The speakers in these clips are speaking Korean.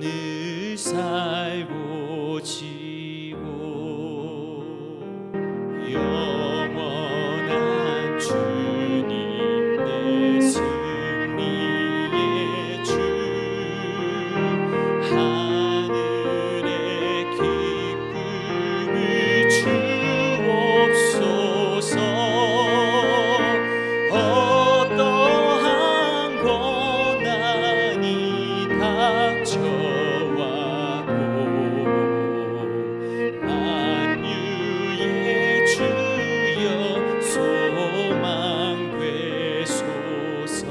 늘 살고 지고 영원한 주님 내 승리의 주 하늘의 기쁨을 주옵소서 어떠한 고난이 닥쳐와도 만유의 주여 소망 되소서.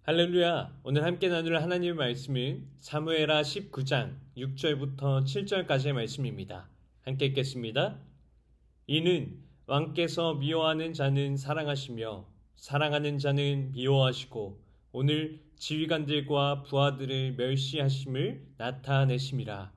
할렐루야! 오늘 함께 나눌 하나님의 말씀은 사무엘하 19장 6절부터 7절까지의 말씀입니다. 함께 읽겠습니다. 이는 왕께서 미워하는 자는 사랑하시며 사랑하는 자는 미워하시고 오늘 지휘관들과 부하들을 멸시하심을 나타내심이라.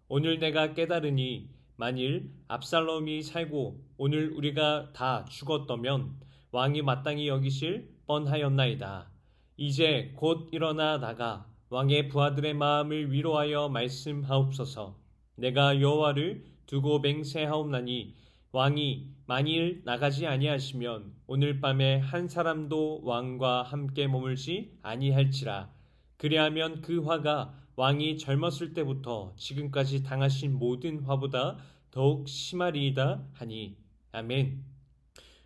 오늘 내가 깨달으니 만일 압살롬이 살고 오늘 우리가 다 죽었더면 왕이 마땅히 여기실 뻔하였나이다. 이제 곧 일어나 나가 왕의 부하들의 마음을 위로하여 말씀하옵소서. 내가 여호와를 두고 맹세하옵나니 왕이 만일 나가지 아니하시면 오늘 밤에 한 사람도 왕과 함께 머물지 아니할지라. 그리하면 그 화가 왕이 젊었을 때부터 지금까지 당하신 모든 화보다 더욱 심하리이다 하니. 아멘.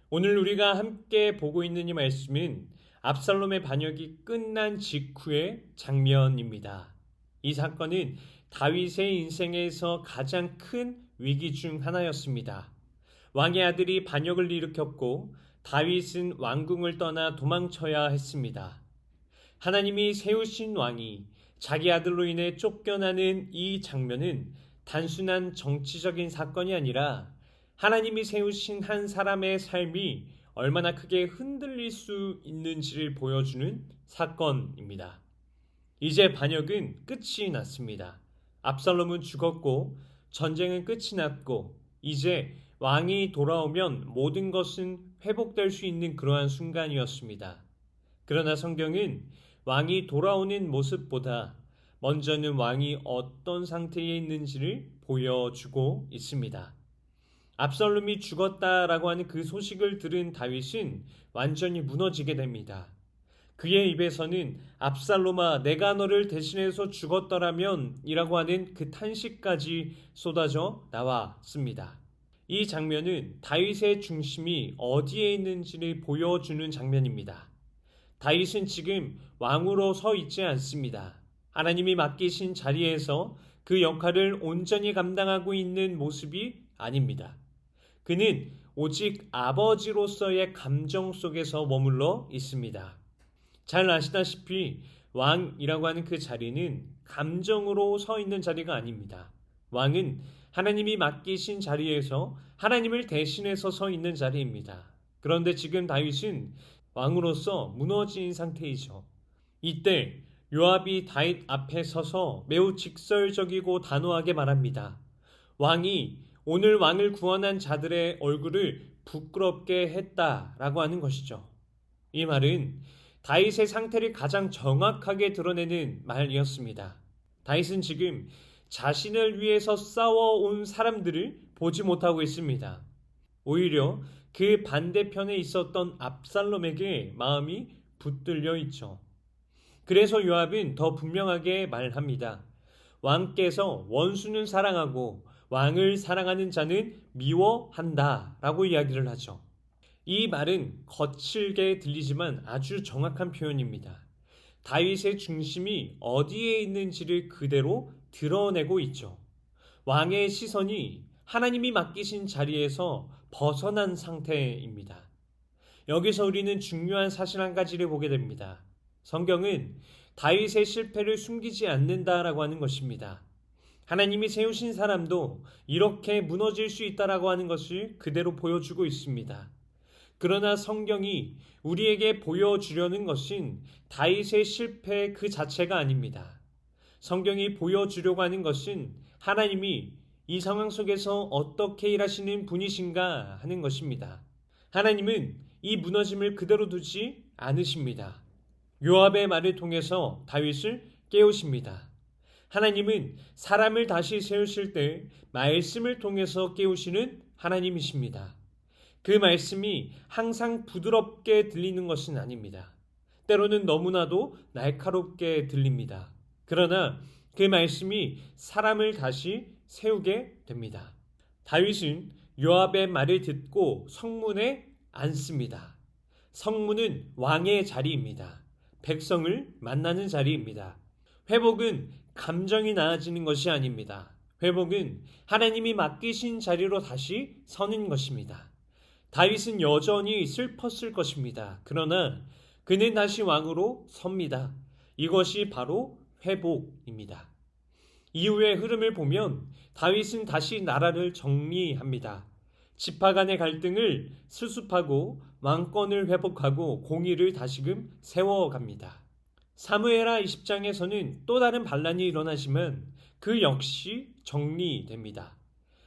오늘 우리가 함께 보고 있는 이 말씀은 압살롬의 반역이 끝난 직후의 장면입니다. 이 사건은 다윗의 인생에서 가장 큰 위기 중 하나였습니다. 왕의 아들이 반역을 일으켰고 다윗은 왕궁을 떠나 도망쳐야 했습니다. 하나님이 세우신 왕이 자기 아들로 인해 쫓겨나는 이 장면은 단순한 정치적인 사건이 아니라 하나님이 세우신 한 사람의 삶이 얼마나 크게 흔들릴 수 있는지를 보여주는 사건입니다. 이제 반역은 끝이 났습니다. 압살롬은 죽었고 전쟁은 끝이 났고 이제 왕이 돌아오면 모든 것은 회복될 수 있는 그러한 순간이었습니다. 그러나 성경은 왕이 돌아오는 모습보다 먼저는 왕이 어떤 상태에 있는지를 보여주고 있습니다. 압살롬이 죽었다라고 하는 그 소식을 들은 다윗은 완전히 무너지게 됩니다. 그의 입에서는 압살롬아 내가 너를 대신해서 죽었더라면 이라고 하는 그 탄식까지 쏟아져 나왔습니다. 이 장면은 다윗의 중심이 어디에 있는지를 보여주는 장면입니다. 다윗은 지금 왕으로 서 있지 않습니다. 하나님이 맡기신 자리에서 그 역할을 온전히 감당하고 있는 모습이 아닙니다. 그는 오직 아버지로서의 감정 속에서 머물러 있습니다. 잘 아시다시피 왕이라고 하는 그 자리는 감정으로 서 있는 자리가 아닙니다. 왕은 하나님이 맡기신 자리에서 하나님을 대신해서 서 있는 자리입니다. 그런데 지금 다윗은 왕으로서 무너진 상태이죠. 이때 요압이 다윗 앞에 서서 매우 직설적이고 단호하게 말합니다. 왕이 오늘 왕을 구원한 자들의 얼굴을 부끄럽게 했다라고 하는 것이죠. 이 말은 다윗의 상태를 가장 정확하게 드러내는 말이었습니다. 다윗은 지금 자신을 위해서 싸워온 사람들을 보지 못하고 있습니다. 오히려 그 반대편에 있었던 압살롬에게 마음이 붙들려 있죠. 그래서 요압은 더 분명하게 말합니다. 왕께서 원수는 사랑하고 왕을 사랑하는 자는 미워한다 라고 이야기를 하죠. 이 말은 거칠게 들리지만 아주 정확한 표현입니다. 다윗의 중심이 어디에 있는지를 그대로 드러내고 있죠. 왕의 시선이 하나님이 맡기신 자리에서 벗어난 상태입니다. 여기서 우리는 중요한 사실 한 가지를 보게 됩니다. 성경은 다윗의 실패를 숨기지 않는다라고 하는 것입니다. 하나님이 세우신 사람도 이렇게 무너질 수 있다라고 하는 것을 그대로 보여주고 있습니다. 그러나 성경이 우리에게 보여주려는 것은 다윗의 실패 그 자체가 아닙니다. 성경이 보여주려고 하는 것은 하나님이 이 상황 속에서 어떻게 일하시는 분이신가 하는 것입니다. 하나님은 이 무너짐을 그대로 두지 않으십니다. 요압의 말을 통해서 다윗을 깨우십니다. 하나님은 사람을 다시 세우실 때 말씀을 통해서 깨우시는 하나님이십니다. 그 말씀이 항상 부드럽게 들리는 것은 아닙니다. 때로는 너무나도 날카롭게 들립니다. 그러나 그 말씀이 사람을 다시 세우게 됩니다. 다윗은 요압의 말을 듣고 성문에 앉습니다. 성문은 왕의 자리입니다. 백성을 만나는 자리입니다. 회복은 감정이 나아지는 것이 아닙니다. 회복은 하나님이 맡기신 자리로 다시 서는 것입니다. 다윗은 여전히 슬펐을 것입니다. 그러나 그는 다시 왕으로 섭니다. 이것이 바로 회복입니다. 이후의 흐름을 보면 다윗은 다시 나라를 정리합니다. 지파 간의 갈등을 수습하고 왕권을 회복하고 공의를 다시금 세워갑니다. 사무엘하 20장에서는 또 다른 반란이 일어나지만 그 역시 정리됩니다.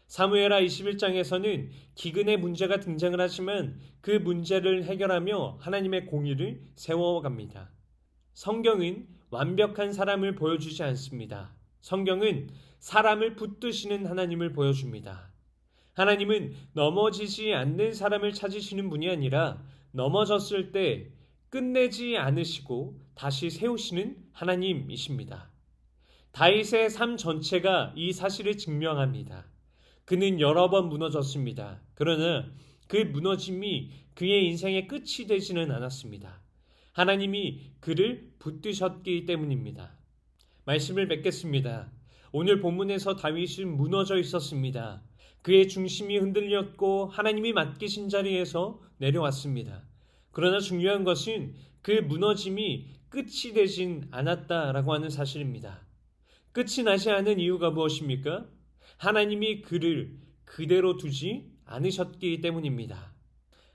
사무엘하 21장에서는 기근의 문제가 등장을 하지만 그 문제를 해결하며 하나님의 공의를 세워갑니다. 성경은 완벽한 사람을 보여주지 않습니다. 성경은 사람을 붙드시는 하나님을 보여줍니다. 하나님은 넘어지지 않는 사람을 찾으시는 분이 아니라 넘어졌을 때 끝내지 않으시고 다시 세우시는 하나님이십니다. 다윗의 삶 전체가 이 사실을 증명합니다. 그는 여러 번 무너졌습니다. 그러나 그 무너짐이 그의 인생의 끝이 되지는 않았습니다. 하나님이 그를 붙드셨기 때문입니다. 말씀을 맺겠습니다. 오늘 본문에서 다윗은 무너져 있었습니다. 그의 중심이 흔들렸고 하나님이 맡기신 자리에서 내려왔습니다. 그러나 중요한 것은 그 무너짐이 끝이 되진 않았다라고 하는 사실입니다. 끝이 나지 않은 이유가 무엇입니까? 하나님이 그를 그대로 두지 않으셨기 때문입니다.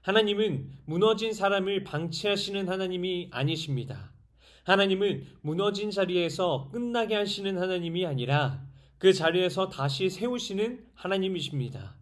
하나님은 무너진 사람을 방치하시는 하나님이 아니십니다. 하나님은 무너진 자리에서 끝나게 하시는 하나님이 아니라 그 자리에서 다시 세우시는 하나님이십니다.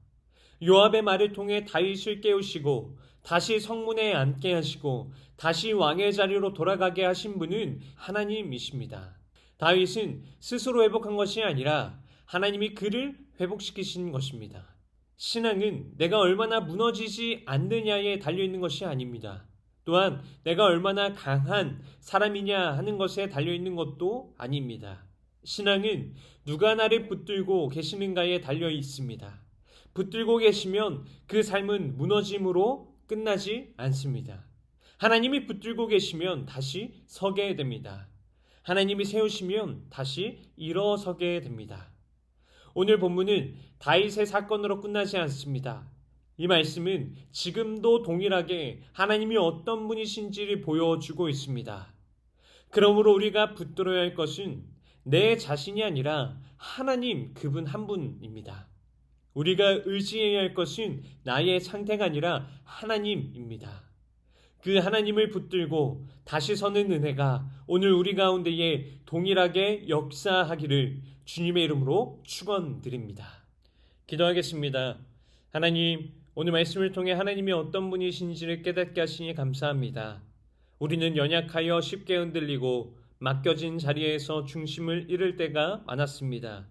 요압의 말을 통해 다윗을 깨우시고 다시 성문에 앉게 하시고 다시 왕의 자리로 돌아가게 하신 분은 하나님이십니다. 다윗은 스스로 회복한 것이 아니라 하나님이 그를 회복시키신 것입니다. 신앙은 내가 얼마나 무너지지 않느냐에 달려있는 것이 아닙니다. 또한 내가 얼마나 강한 사람이냐 하는 것에 달려있는 것도 아닙니다. 신앙은 누가 나를 붙들고 계시는가에 달려 있습니다. 붙들고 계시면 그 삶은 무너짐으로 끝나지 않습니다. 하나님이 붙들고 계시면 다시 서게 됩니다. 하나님이 세우시면 다시 일어서게 됩니다. 오늘 본문은 다윗의 사건으로 끝나지 않습니다. 이 말씀은 지금도 동일하게 하나님이 어떤 분이신지를 보여주고 있습니다. 그러므로 우리가 붙들어야 할 것은 내 자신이 아니라 하나님 그분 한 분입니다. 우리가 의지해야 할 것은 나의 상태가 아니라 하나님입니다. 그 하나님을 붙들고 다시 서는 은혜가 오늘 우리 가운데에 동일하게 역사하기를 주님의 이름으로 축원드립니다. 기도하겠습니다. 하나님, 오늘 말씀을 통해 하나님이 어떤 분이신지를 깨닫게 하시니 감사합니다. 우리는 연약하여 쉽게 흔들리고 맡겨진 자리에서 중심을 잃을 때가 많았습니다.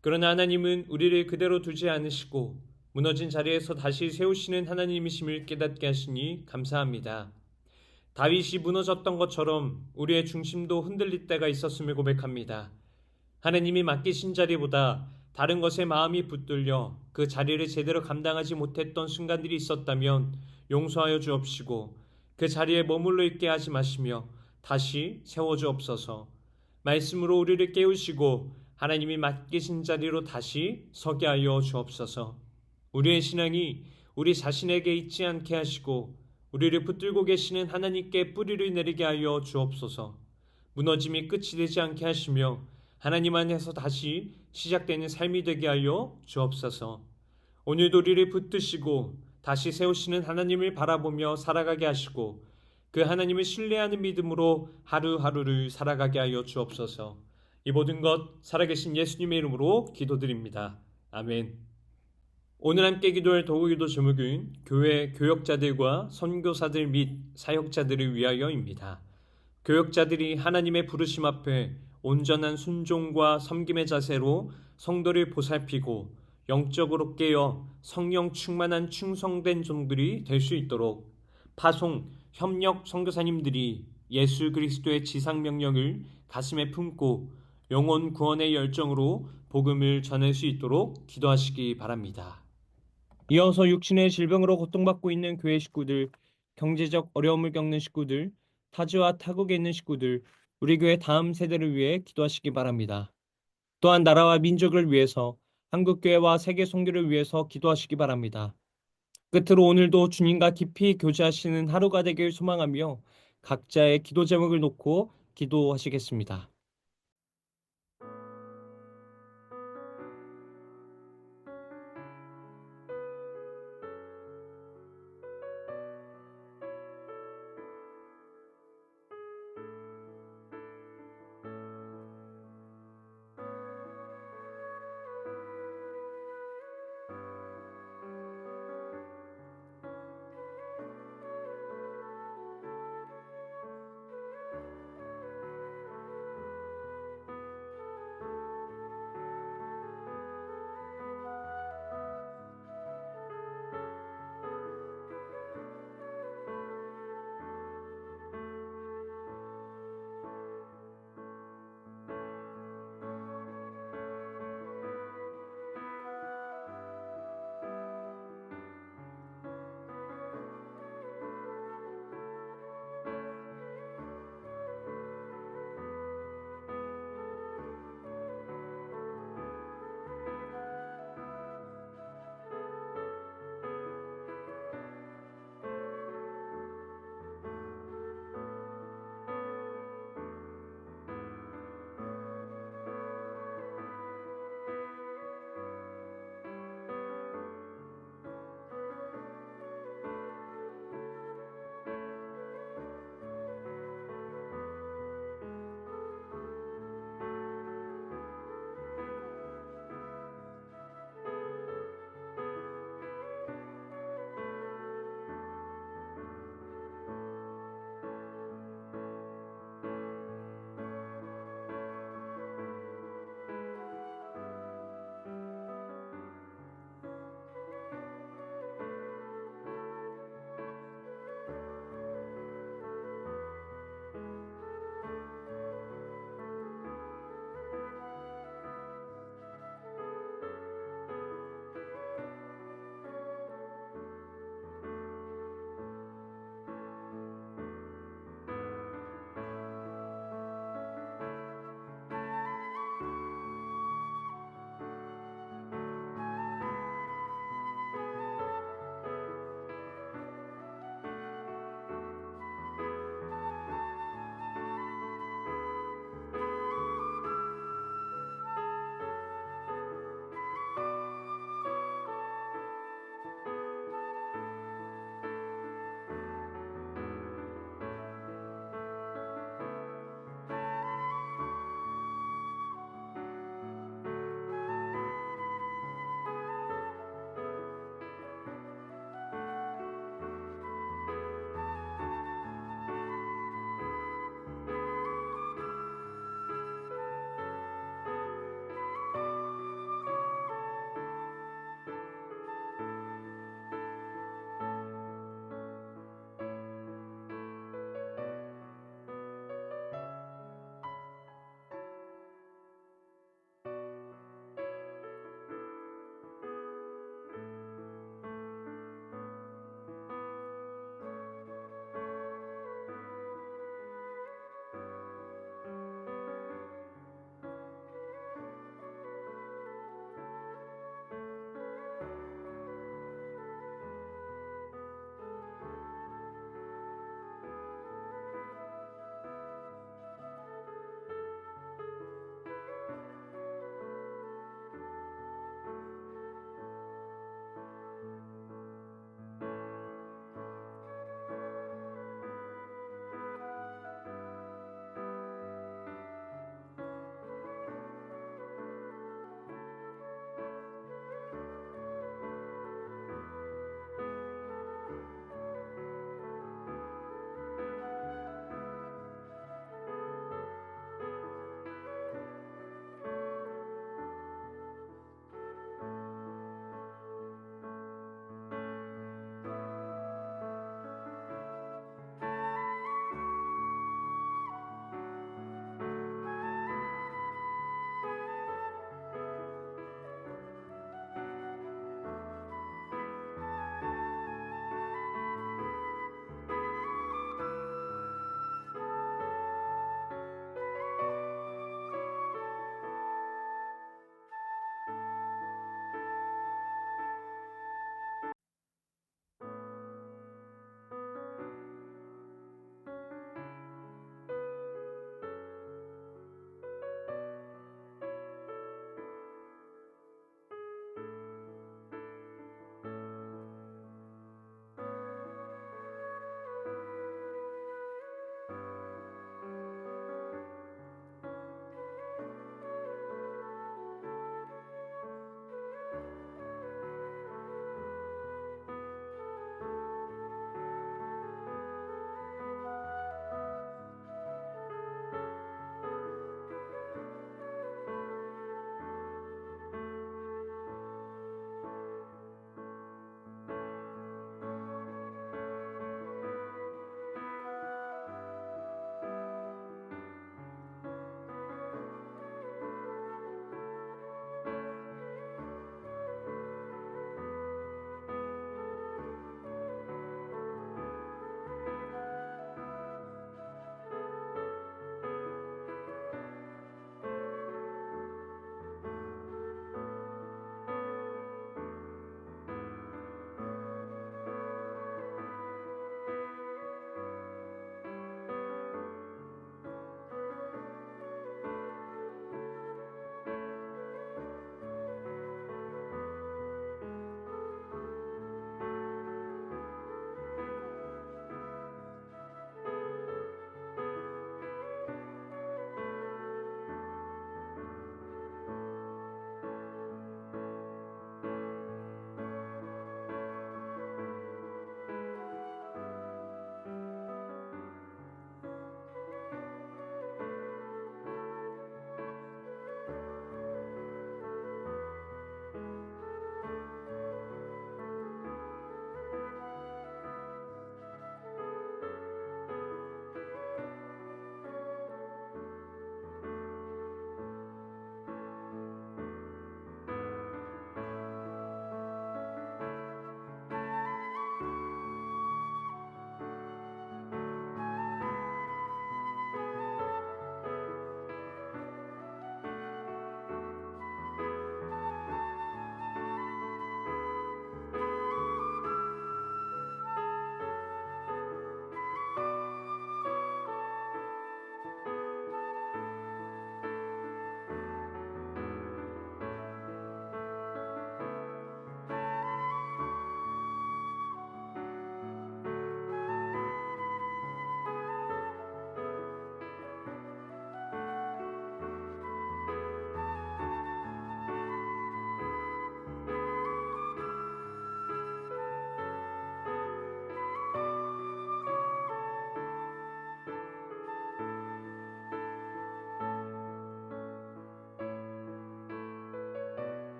그러나 하나님은 우리를 그대로 두지 않으시고 무너진 자리에서 다시 세우시는 하나님이심을 깨닫게 하시니 감사합니다. 다윗이 무너졌던 것처럼 우리의 중심도 흔들릴 때가 있었음을 고백합니다. 하나님이 맡기신 자리보다 다른 것에 마음이 붙들려 그 자리를 제대로 감당하지 못했던 순간들이 있었다면 용서하여 주옵시고 그 자리에 머물러 있게 하지 마시며 다시 세워주옵소서. 말씀으로 우리를 깨우시고 하나님이 맡기신 자리로 다시 서게 하여 주옵소서. 우리의 신앙이 우리 자신에게 있지 않게 하시고 우리를 붙들고 계시는 하나님께 뿌리를 내리게 하여 주옵소서. 무너짐이 끝이 되지 않게 하시며 하나님 안에서 다시 시작되는 삶이 되게 하여 주옵소서. 오늘도 우리를 붙드시고 다시 세우시는 하나님을 바라보며 살아가게 하시고 그 하나님을 신뢰하는 믿음으로 하루하루를 살아가게 하여 주옵소서. 이 모든 것 살아계신 예수님의 이름으로 기도드립니다. 아멘. 오늘 함께 기도할 도구기도 제목은 교회 교역자들과 선교사들 및 사역자들을 위하여입니다. 교역자들이 하나님의 부르심 앞에 온전한 순종과 섬김의 자세로 성도를 보살피고 영적으로 깨어 성령 충만한 충성된 종들이 될 수 있도록 파송, 협력 선교사님들이 예수 그리스도의 지상 명령을 가슴에 품고 영혼 구원의 열정으로 복음을 전할 수 있도록 기도하시기 바랍니다. 이어서 육신의 질병으로 고통받고 있는 교회 식구들, 경제적 어려움을 겪는 식구들, 타지와 타국에 있는 식구들, 우리 교회 다음 세대를 위해 기도하시기 바랍니다. 또한 나라와 민족을 위해서, 한국교회와 세계 선교를 위해서 기도하시기 바랍니다. 끝으로 오늘도 주님과 깊이 교제하시는 하루가 되길 소망하며 각자의 기도 제목을 놓고 기도하시겠습니다.